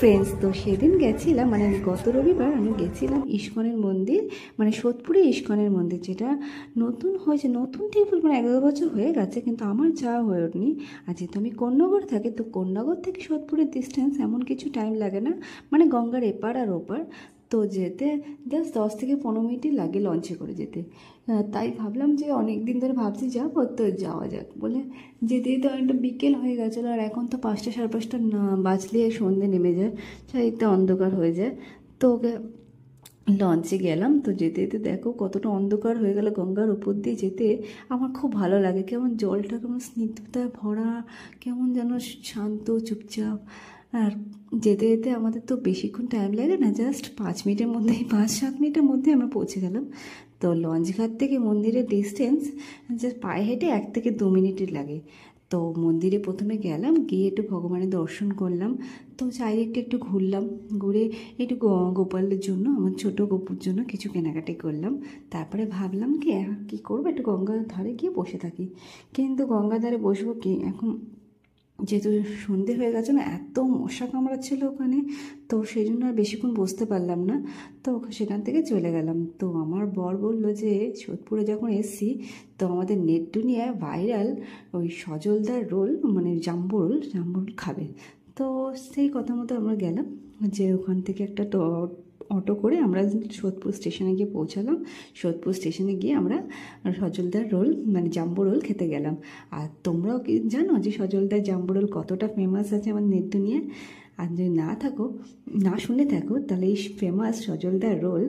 Friends, তো সেদিন গেছিলাম, মানে গত রবিবার আমি গেছিলাম ইস্কনের মন্দির, মানে সোদপুরে ইস্কনের মন্দির, যেটা নতুন হয়েছে। নতুন ঠিক বলবো না, 11 বছর হয়ে গেছে, কিন্তু আমার যাওয়া হয়ে ওঠেনি। আর যেহেতু আমি কোন্নগর থাকি, তো কোন্নগর থেকে সোদপুরের ডিস্টেন্স এমন কিছু টাইম লাগে না, মানে গঙ্গার এপার আর ওপার। তো যেতে জাস্ট 10 থেকে 15 মিনিটই লাগে লঞ্চে করে যেতে। তাই ভাবলাম যে অনেক দিন ধরে ভাবছি যাবো, তো যাওয়া যাক বলে যেতে যেতে অনেকটা বিকেল হয়ে গেছিলো। আর এখন তো 5টা সাড়ে 5টা না বাজলে সন্ধে নেমে যায়, চারিদিকটা অন্ধকার হয়ে যায়। তো ওকে লঞ্চে গেলাম, তো যেতে যেতে দেখো কতটা অন্ধকার হয়ে গেল। গঙ্গার উপর দিয়ে যেতে আমার খুব ভালো লাগে, কেমন জলটা কেমন স্নিগ্ধতায় ভরা, কেমন যেন শান্ত চুপচাপ। আর যেতে যেতে আমাদের তো বেশিক্ষণ টাইম লাগে না, জাস্ট 5 মিনিটের মধ্যেই, 5-7 মিনিটের মধ্যে আমরা পৌঁছে গেলাম। তো লঞ্চ ঘাট থেকে মন্দিরের ডিস্টেন্স জাস্ট পায়ে হেঁটে 1 থেকে 2 মিনিটই লাগে। তো মন্দিরে প্রথমে গেলাম, গিয়ে একটু ভগবানের দর্শন করলাম। তো চারিদিকটা একটু ঘুরলাম, ঘুরে একটু গোপালের জন্য, আমার ছোট গপুর জন্য কিছু কেনাকাটি করলাম। তারপরে ভাবলাম কি কী করবো, একটু গঙ্গার ধারে গিয়ে বসে থাকি। কিন্তু গঙ্গার ধারে বসবো কি এখন, যেহেতু সন্ধে হয়ে গেছে না, এত মশা কামড়াচ্ছিল ওখানে, তো সেই জন্য আর বেশিক্ষণ বসতে পারলাম না। তো সেখান থেকে চলে গেলাম। তো আমার বর বলল যে সোদপুরে যখন এসছি, তো আমাদের নেট দুনিয়ায় ভাইরাল ওই সজলদার রোল, মানে জাম্বো রোল খাবে। তো সেই কথা মতো আমরা গেলাম, যে ওখান থেকে একটা অটো করে আমরা সোদপুর স্টেশনে গিয়ে পৌঁছালাম। সোদপুর স্টেশনে গিয়ে আমরা সজলদার রোল, মানে জাম্বো রোল খেতে গেলাম। আর তোমরাও কি জানো যে সজলদার জাম্বো রোল কতটা ফেমাস আছে আমার নেট দুনিয়ায়? আর যদি না শুনে থাকো, তাহলে এই ফেমাস সজলদার রোল,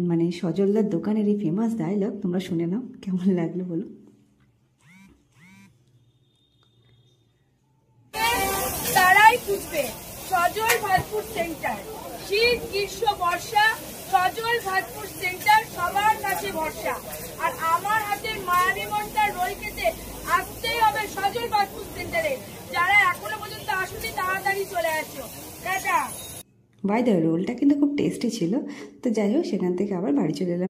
মানে সজলদার দোকানের এই ফেমাস ডায়লগ তোমরা শুনে নাও, কেমন লাগলো বলো। তারাই খুঁজবে সজল ভাতপুর সেন্টার, শীত গ্রীষ্ম বর্ষা, সজল ভাতপুর সেন্টার সবার কাছে ভরসা। আর আমার হাতের মায়াবী মনটার রোল খেতে আসতেই হবে সজল ভাতপুর সেন্টারে। যারা এখনো পর্যন্ত আসেনি তাড়াতাড়ি চলে আসো। টাটা। বাই দ্য রোলটা কিন্তু খুব টেস্টি ছিল। তো যাই হোক, সেখান থেকে আবার বাড়ি চলে এলাম।